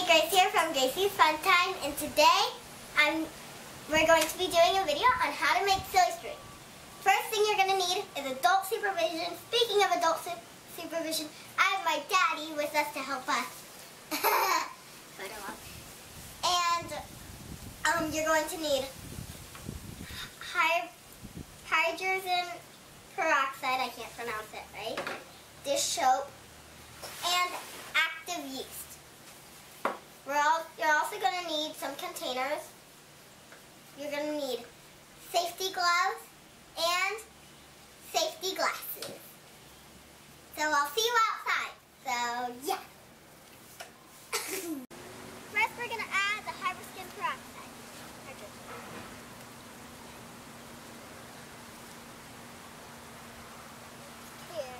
Grace here from Gracie's Fun Time, and today we're going to be doing a video on how to make silly string. First thing you're going to need is adult supervision. Speaking of adult supervision, I have my daddy with us to help us. And you're going to need hydrogen peroxide, I can't pronounce it right, dish soap, and active yeast. You're also going to need some containers. You're going to need safety gloves and safety glasses. So I'll see you outside. So yeah. First we're going to add the hydrogen peroxide. Here.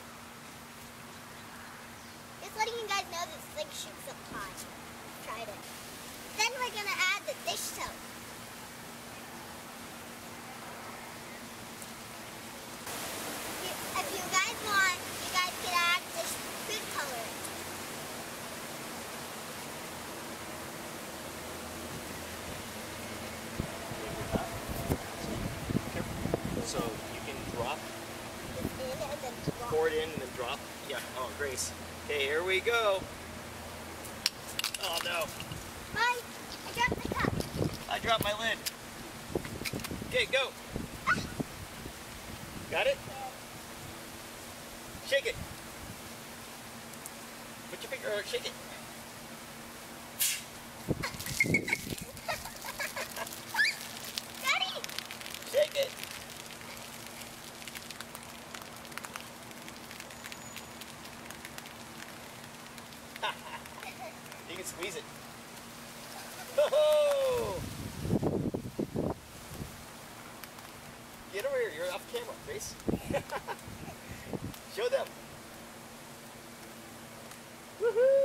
Just letting you guys know this thing shoots up high. Tried it. Then we're going to add the dish soap. If you guys want, you guys can add this food coloring. So you can drop, In and then drop. pour it in and then drop. Yeah, oh Grace. Okay, here we go. Oh no. Mike, I dropped the cup. I dropped my lid. Okay, go. Got it? Shake it. Put your finger, shake it. Daddy! Shake it. You can squeeze it. Oh! Get over here, you're off camera, Grace. Show them. Woohoo!